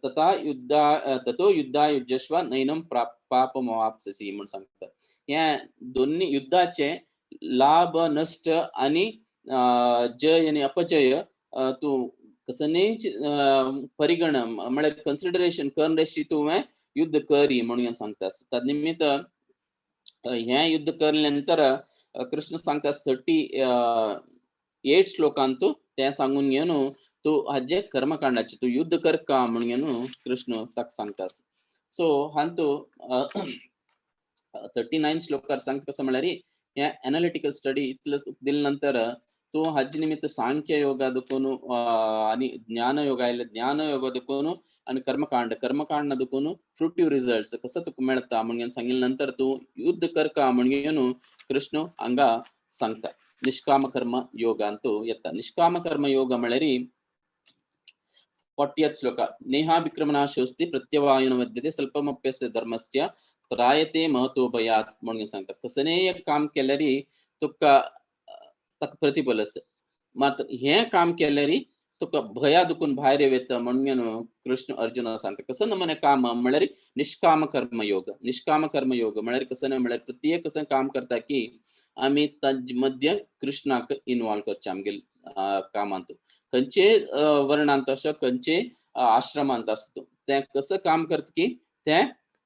ततो युद्धा युजस्व नैनम पापमवाप्स्यसि म्हणून सांगतात. या दोन्ही युद्धाचे लाभ नष्ट आणि जय आणि अपजय तू कसनेच परिगण म्हळ्यार कन्सिडरेशन करनशी तुवें युद्ध करी म्हणून सांगता. तन्निमित्त हे युद्ध केल्यानंतर कृष्ण सांगता 38 श्लोकांतू ते सांगून घेऊन तू हाजे कर्मकांडाचे तू युद्ध कर का म्हणून घेऊन कृष्ण ताक सांगता. सो हांतू 39 श्लोकार सांगता कसं म्हळ्यार हे एनालिटिकल स्टडी इतलं दिल्या नंतर तू हाजे निमित्त सांख्य योग दुखून आणि ज्ञान योग आयले ज्ञान योग दुखून आणि कर्मकांड दुखून फ्रुटिव्ह रिझल्ट्स कसं तुका मेळता म्हणून सांगितल्यानंतर तू युद्ध कर का म्हणून कृष्ण हांगा सांगता. निष्काम कर्म योग अंतू येता. निष्काम कर्म योग म्हळ्यार 40th श्लोक नेहा विक्रमनाशोस्ति प्रत्यवायुन वद्यते स्वल्पमप्यस्य धर्मस्य त्रायते महतो भयात म्हणून सांगतात. कसने एक काम केल्यारी तुका तक प्रतिफल आसा. मात्र हे काम केल्यारी तुका भया दुखून भायर येता म्हणून कृष्ण अर्जुन सांगता. कसं नमने काम म्हळ्यार निष्काम कर्म योग. निष्काम कर्म योग म्हळ्यार कसं नाही म्हळ्यार प्रत्येक कसं काम करता की आम्ही तज मध्य कृष्णाक इन्वॉल्व करचे आमगे कामांत. खंयचे वर्णांत असो खंयचे आश्रमांत असतो ते कसं काम करता की ते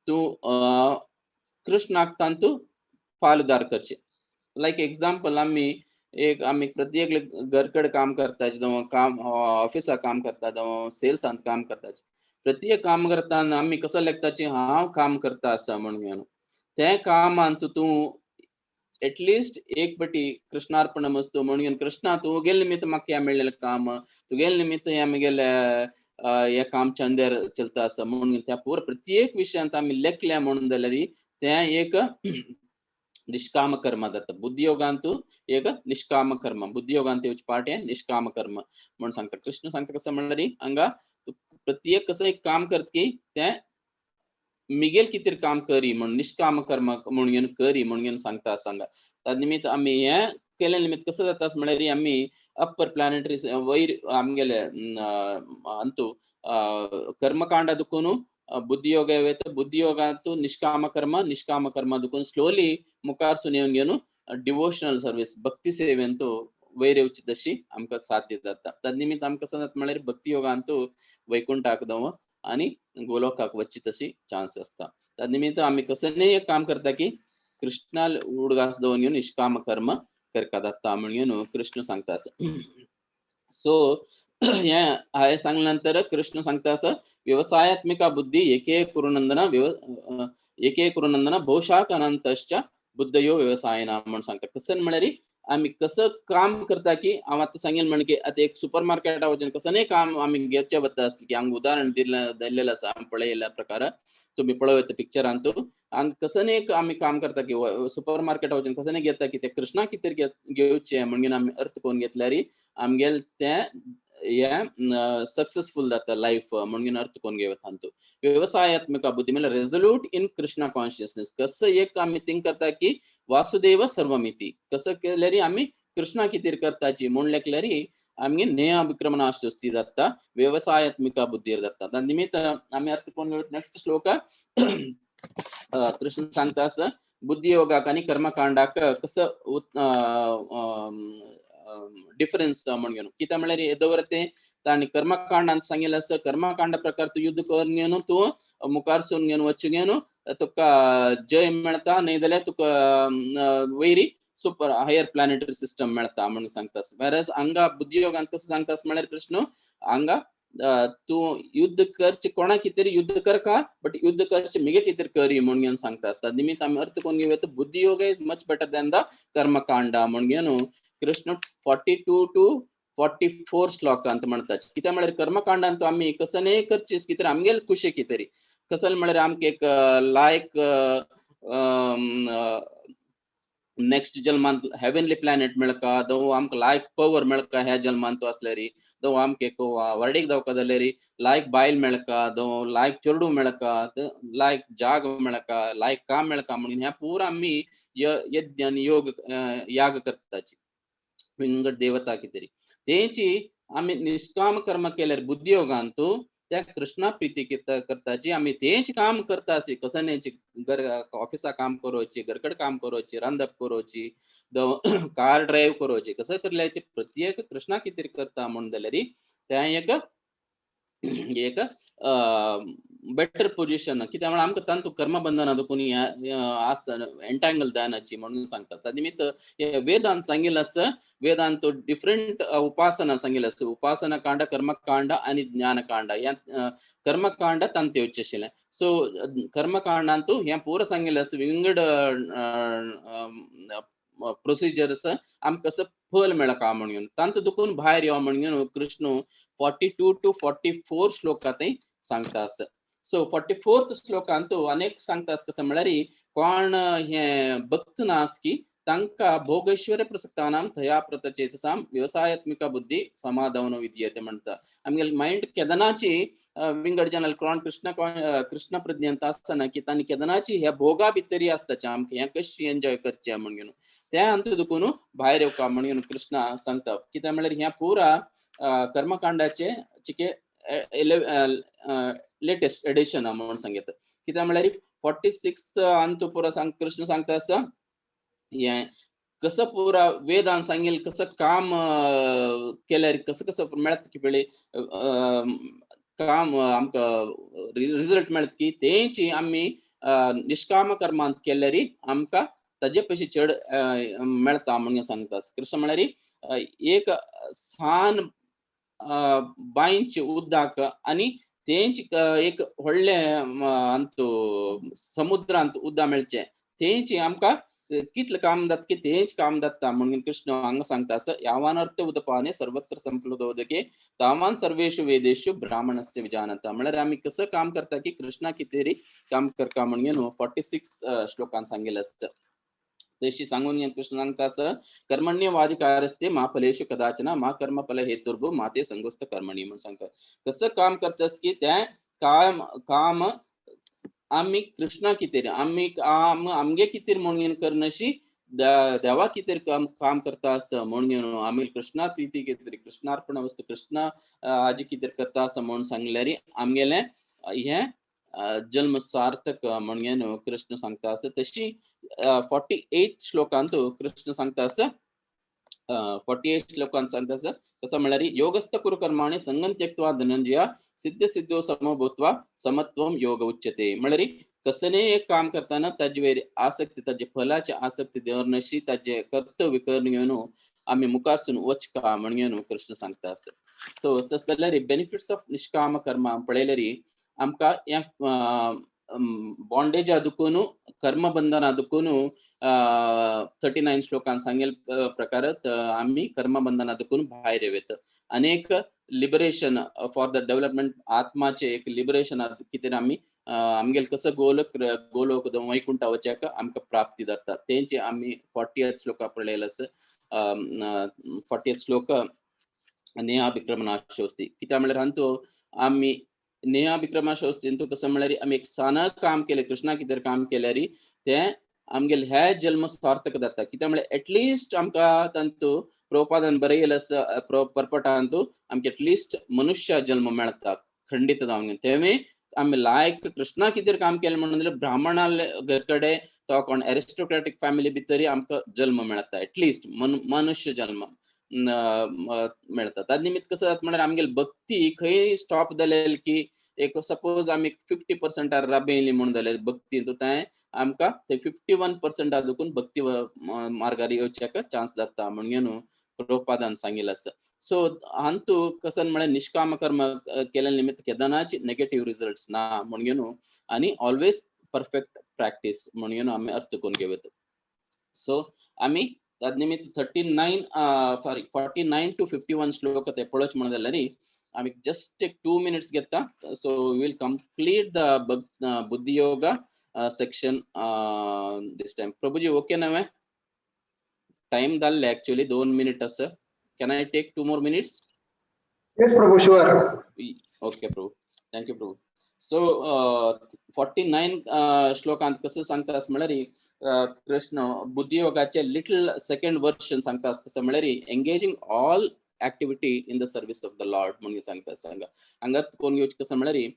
तू कृष्णाक तांतू पालदार करचे. लाईक एक्झाम्पल आम्ही प्रत्येक घरकडे काम करता काम ऑफिसा काम करता सेल्सांत काम करता प्रत्येक काम करताना आम्ही कसं लेखताचे हांव काम करता असा म्हणून ते कामांत तू एटलीस्ट एक पटी कृष्णार्पण मस्तू म्हणून कृष्णा तू गेल निमित्त म्हाका हे मेळलेलं काम तुगेल निमित्त हे आमगेले हे काम चंदेर चलता असा म्हणून त्या पूर प्रत्येक विशयांत आम्ही लेखल्या म्हणून जाल्यार ते एक निष्काम कर्म जाता. बुद्धियोगांतू एक निष्काम कर्म बुद्धियोगांत येवचे पार्ट आहे निष्काम कर्म म्हणून सांगता. कृष्ण सांगता कसं म्हणल्यार हांगा प्रत्येक कसं एक काम करता की ते मिगेल कितें काम करी म्हणून निष्काम कर्म म्हणून करी म्हणून सांगता. सांगा निमित्त आम्ही हे केल्या निमित्त कसं जाता म्हळ्यार आम्ही अप्पर प्लॅनेटरी वयर आमगेले अंतू कर्मकांड दुखून बुद्धियोग येता. बुद्धियोगांतू निष्काम कर्म दुखून स्लोली मुखार सुन येवन घेवन डिवोशनल सर्वीस भक्ती सेवेंतू वयर येवची तशी आमकां साध्य जाता. तन्निमित्त आमकां कसं जाता म्हळ्यार भक्ती योगांतू वैकुंठाक दव आणि गोलोकाक वच्ची तशी चान्स असता. तन्निमित्त आम्ही कसं एक काम करता की कृष्णाल उडगास दोन घेऊन निष्काम कर्म करता जाता म्हणून कृष्ण सांगता असं. सो हे हाय सांगल्यानंतर कृष्ण सांगता असं व्यवसायात्मिका बुद्धी एके कुरुनंदन बहुशाख अनंतश्च बुद्धयो व्यवसायना म्हणून सांगता. कसं म्हळ्यार आम्ही कसं काम करता की हांव आतां सांगेन म्हण की आता एक सुपर मार्केटा वचून कसं नाही काम आम्ही घेवचे पडटा असलें की हांगा उदाहरण दिल्लेलं आसा आमी पळयल्या प्रकार तुम्ही पळयता पिक्चरांतू हांगा कसं एक आम्ही काम करता की सुपर मार्केटा वचून कसं नाही घेता की ते कृष्णा कितें घेवचे म्हणून आम्ही अर्थ करून घेतल्यार आमगेल ते सक्सेसफुल जाता लाईफ म्हणून अर्थ करून घेवता. व्यवसायात्मक बुद्धी म्हणजे रेझोल्यूट इन कृष्णा कॉन्शियसनेस. कसं एक आम्ही थिंक करता की वासुदेव सर्वमिती कसं केल्यार आम्ही कृष्णा कितें करताची म्हूण लेखल्यार आमगे नेहा विक्रमनाशोस्ती जाता व्यवसायात्मिका बुद्धीर जाता. निमित्त आम्ही अर्थ करून घेवता. नेक्स्ट श्लोक कृष्ण सांगता असं बुद्धियोगाक आणि कर्मकांडाक कसं डिफरन्स म्हणून कित्याक म्हळ्यार हे दवरते ताणी कर्मकांडांत सांगिल्लें आसा कर्मकांड प्रकार तू युद्ध करून घेवन तू मुखार सून घेवन वच्चे घेवन तुका जय मेळता न्हय जाल्यार तुका वयरी सुपर हायर प्लॅनेटरी सिस्टम मेळता म्हणून सांगता. वेरस हांगा बुद्धियोगांत कसं सांगता म्हळ्यार कृष्ण हांगा तू युद्ध करचे कोणा कितें युद्ध कर का बट युद्ध करचे मिगे कितें करी म्हणून सांगता असता. निमित्त आमी अर्थ करून घेवया बुद्धियोग is much better than the कर्मकांड म्हणून कृष्ण 42 to 44 श्लोकांत म्हणतात. कित्याक म्हळ्यार कर्मकांडांत आम्ही कसं नाही करचीस कितें आमगेल कुशे कितें कसं म्हळ्यार आमकां एक लायक नेक्स्ट जन्मांत हेवनली प्लॅनेट मेळका दो आमकां लायक पवर मेळका ह्या जन्मांत असल्यार दो आमकां एक वर्डेक जावका जाल्यार लायक बायल मेळका दो लायक चेडू मेळका लायक जाग मेळका लायक काम मेळका म्हणून ह्या पुरा आमी यज्ञ आनी योग याग करताची विंगड देवता कितें तेची आम्ही निष्काम कर्म केल्यार बुद्धियोगांतू त्या कृष्णा प्रीती करताची आम्ही तेच काम करता असे कसं नाही घर ऑफिसा काम करोची घरकड काम करोची रांदप करोची कार ड्राईव्ह करोची कसं करल्याचे प्रत्येक कृष्णा किती करता म्हणून जाल्यार त्या एक बेटर पोजिशन कित्याक म्हळ्यार आमकां तांतू कर्मबंधना कोणी आसता एंटँगल जायनाची म्हणून सांगतात त्या निमित्त वेदांत सांगिल्लें आसा वेदांत डिफरंट उपासना सांगिल्लें आसा उपासना कांड कर्मकांड आणि ज्ञानकांड या कर्मकांड तांत येवचें आशिल्लें सो कर्मकांडांतू हें पुरो सांगिल्लें आसा विंगड प्रोसिजर्स आमकां कसं फल मेळका म्हणून तांतू दुखून भायर यो म्हणून कृष्ण 42 to 44 श्लोकांत सांगता आसा सो 44th श्लोकांतू अनेक सांगता आसा कसं म्हळ्यार कोण हे भक्त नास की तांकां भोगैश्वर्य प्रसक्तानां थया प्रतचेतसां व्यवसायात्मिका बुद्धी समाधान विद्यते म्हणटा आमगे माइंड केदनाची विंगड जनरल कोण कृष्ण प्रज्ञांत आसतना की तांणी केदनाची ह्या भोगा भितरी आसताचे आमकां हें कशी एन्जॉय करचें म्हणून त्या अंत दुखून भायर येवका म्हणून कृष्णा सांगता कित्याक म्हळ्यार ह्या पुरा कर्मकांडाचे चिके लेटेस्ट एडिशन म्हणून सांगितलं कित्याक म्हळ्यार 46th अंत पुरो कृष्ण सांगता आसा हे कसं पुरा वेदांत सांगिल्लें कसं काम केल्यार कसं कसं मेळत की पळय काम आमकां रिजल्ट मेळत की तेची आमी निष्काम कर्मांत केल्यार आमकां ताजे पयशे चड मेळता म्हणून सांगता कृष्ण म्हळ्यार एक सान बांयचे उदक आणि तेंच एक व्हडले अंतू समुद्रांत उदक मेळचें तेंची आमकां कितले काम जाता की तेंच काम जाता म्हणून कृष्ण हांगा सांगता आसा यावानर्थ उदपाने सर्वत्र संप्लुतोदके तावान सर्वेषु वेदेषु ब्राह्मणस्य विजानता म्हळ्यार आमी कसं काम करता की कृष्णा कितें काम करता म्हणून 46th श्लोकान सांगिल्लें आसा तशी सांगून कृष्ण सांगता आसा कर्मण्यवाधिकारस्ते मा फलेषु कदाचन मा कर्म फल हेतुर्भु माते संगोस्त कर्मणी म्हणून सांगता कसं काम करतास की त्या काम आम्ही कृष्णा कितेर आम्ही आमगे कितेर म्हणून करनशी देवा कितेर काम करता आसा म्हणून आम्ही कृष्णा प्रीती कितेर कृष्णार्पण वस्तू कृष्णा आजी कितेर करता आसा म्हणून सांगल्यार आमगेले हे जन्म सार्थक म्हणून कृष्ण सांगता आसा तशी 48 श्लोकांत कृष्ण सांगता आसा 48 श्लोकांत सांगता आसा कसं म्हळ्यार योगस्थ कुरु कर्माणि संगम त्यक्त्वा धनंजया सिद्ध सिद्धो समो भूत्वा समत्वम योग उच्यते म्हळ्यार कसने एक काम करताना ताजेर आसक्ती ताजे फलाची आसक्ती दवरनशी ताजे कर्तव्य करून घेवन आम्ही मुखारसून वचका म्हणून कृष्ण सांगता आसा तो तस जाल्यार बेनिफिट्स ऑफ निष्काम कर्म पळयल्यार आमकां या बॉन्डेज दुखून कर्मबंधना दुखून 39 श्लोकांत सांगेल प्रकार आम्ही कर्मबंधना दुखून भायर येवेत अनेक लिबरेशन फॉर द डेव्हलपमेंट आत्माचे एक लिबरेशन कितें आमी आमगेल कसं गोलोक वैकुंठ वचक आमकां प्राप्ती जाता तेंचे आमी 40th श्लोका पळयलें आसा 40th श्लोक नेहा विक्रमनाशोस्ती कित्याक म्हळ्यार हातूं आमी नेहा विक्रमनाशोस्तींतू कसं म्हळ्यार आमी एक सानक काम केलें कृष्णा कितें काम केल्यार तें आमगेले हे जन्म सार्थक जाता कित्याक म्हळ्यार एटलिस्ट आमकां तांतू प्रभुपादान बरयलें आसा परपटांतू आमकां एटलिस्ट मनुष्य जन्म मेळटा खंडित जावन तेवे आमी लायक कृष्णा कितेर काम केलें म्हणून ब्राह्मणा घरकडे तो कोण एरिस्टोक्रेटिक फॅमिली भितर आमकां जन्म मेळटा एटलिस्ट मनुष्य जन्म मेळटा त्या निमित्त कसं जाता म्हळ्यार आमगेली भक्ती खंय स्टॉप जालेली की एक सपोज आमी 50% राबयली म्हणून जाल्यार भक्ती थंय आमकां 51% दुखून भक्ती मार्गार येवचेक चान्स जाता म्हणून प्रभुपादान सांगिल्लें आसा सो हांतू कसं म्हळ्यार निष्काम कर्म केल्या निमित्त केदानाची नेगेटिव्ह रिजल्ट्स ना म्हणून आनी ऑलवेज परफेक्ट प्रॅक्टीस म्हणून आमी अर्थ करून घेवत सो आमी त्या निमित्त 49 to 51 श्लोक ते पळोवच म्हणून जाल्यार आमी जस्ट एक 2 minutes घेता so we will complete the buddhi yoga section this time प्रभुजी ओके नवे टाइम जाल्ले एक्चुअली 2 minutes आसा can I take 2 more minutes Yes, Prabhu, sure. Okay, Prabhu. Thank you, Prabhu. So, 49 श्लोकांत कसं सांगता म्हळ्यार कृष्ण बुद्धी योगाचे लिटल सेकंड वर्जन सांगता कसं म्हळ्यार engaging all activity in the service of the Lord म्हणून सांगता सांगा हांगा कोण येवचे कसं म्हळ्यार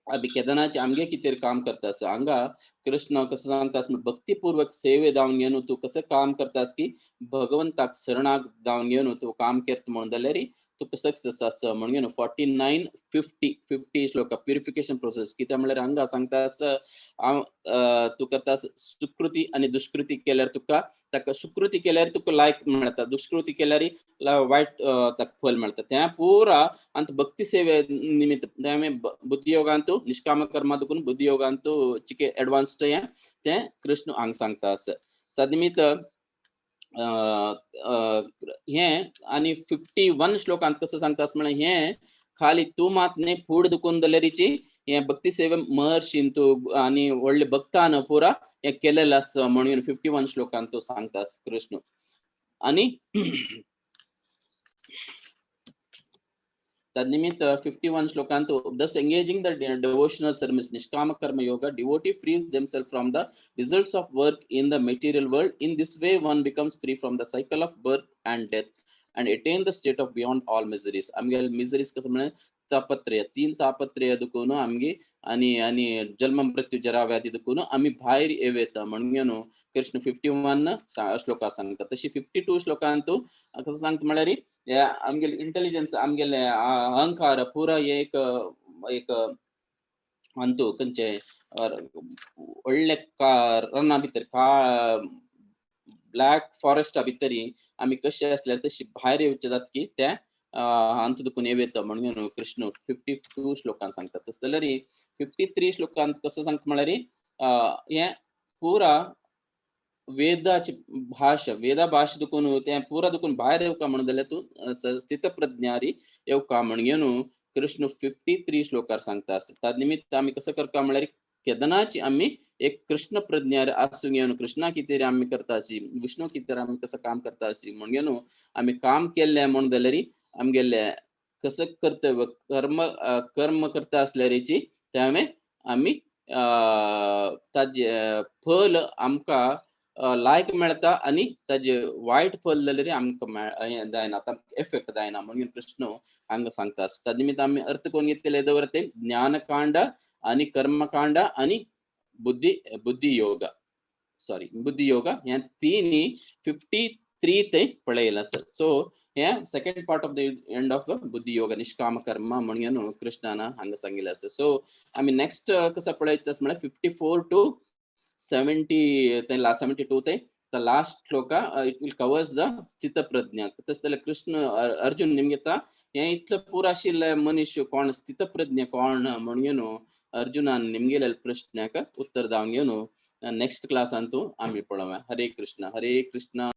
अभी केदारनाथ आमगे कितें काम करतास हांगा कृष्ण कसं सांगतास भक्तीपूर्वक सेवे दावन घेवन तू कसं काम करतास की भगवंताक शरणाक दावन घेवन तू काम करता म्हणून जाल्यार तुका सक्सेस आसा म्हणून 49-50 श्लोक प्युरिफिकेशन प्रोसेस कित्याक म्हळ्यार हांगा सांगतास तू करतास सुकृती आणि दुष्कृती केल्यार तुका ताका सुकृती केल्यार तुका लायक मेळटा दुष्कृती केल्यार वायट ताका फल मेळटा त्या पुरा अंत भक्ती सेवे निमित्त बुद्धी योगांतू निष्काम कर्मा दुखून बुद्धी योगांतू चिके एडवान्स्ड ते कृष्ण हांग सांगता सदमित हे आणि 51 श्लोकांत कसं सांगतास म्हण हे खाली तू मात ने फूड दुखून दलेरीची हे भक्ती सेवे महर्षीन तू आणि व्हडले भक्तान पुरा हे केलेलं आसा म्हणून 51 श्लोकांत तो सांगतास कृष्ण आणि तन्निमित्त 51 श्लोकांत thus engaging the devotional service nishkama karma yoga devotee frees themselves from the results of work in the material world. In this way one becomes free from the cycle of birth and death and attain the state of beyond all miseries. आमगे miseries कसं म्हणे तापत्रय 3 तापत्रय दुखून आमगे आणि जन्म मृत्यू जरा व्याधी दुखून आम्ही बाहेर येवेत म्हणून कृष्ण 51 श्लोकार सांगता तशी 52 श्लोकांत कसं सांगता म्हळ्यार आमगे इंटेलिजन्स आमगेले अहंकार पुरा एक अंतू खंयचे व्हडले रना भितर ब्लॅक फॉरेस्टा भितरी आम्ही कशे असल्यार तशी भायर येवचे जात की त्या अंत दुखून येवेत म्हणून कृष्ण 52 श्लोकांत सांगता तस जाल्यार 53 श्लोकांत कसं सांगता म्हळ्यार हे पुरा वेदाची भाषा वेदा भाषा दुखून ते पुरा दुखून भायर येवका म्हणून जाल्यार तू स्थित प्रज्ञारी येवका म्हणून कृष्ण 53 श्लोकार सांगता तद आम्ही कसं करता म्हळ्यार केदारनाथची आम्ही एक कृष्ण प्रज्ञार आसून घेवन कृष्णा कितें आम्ही करता अशी विष्णू कितें आम्ही कसं काम करता अशी म्हणून आम्ही काम केले म्हणून जाल्यार आमगेले कसं कर्तव्य कर्म करता असल्यारीची त्यामुळे आम्ही ताजे फल आमका लायक मेळता आणि ताजे वायट फल जाल्यार आमकां जायना एफेक्ट जायना म्हणून कृष्ण हांगा सांगता तद निमित्त आम्ही अर्थ कोण घेतले दवरते ज्ञानकांड आणि कर्मकांड आणि बुद्धी योगा ह्या तिनी 53 ते पळयला सो हे second part of the end of बुद्धी योगा निष्काम कर्म म्हणून कृष्णाना हांगा सांगिल्लें आसा सो आम्ही नेक्स्ट कसं पळयता म्हळ्यार 54 to 70 ते 72 ते the last shloka it will covers the स्थित प्रज्ञा तस जाल्यार कृष्ण अर्जुन निमगे हे इतलं पुरा आशिल्ले मनुष्य कोण स्थित प्रज्ञा कोण म्हणून अर्जुनान निमगेल्या प्रश्नाक उत्तर दावन घेवन नेक्स्ट क्लासांतू आम्ही पळोवया हरे कृष्ण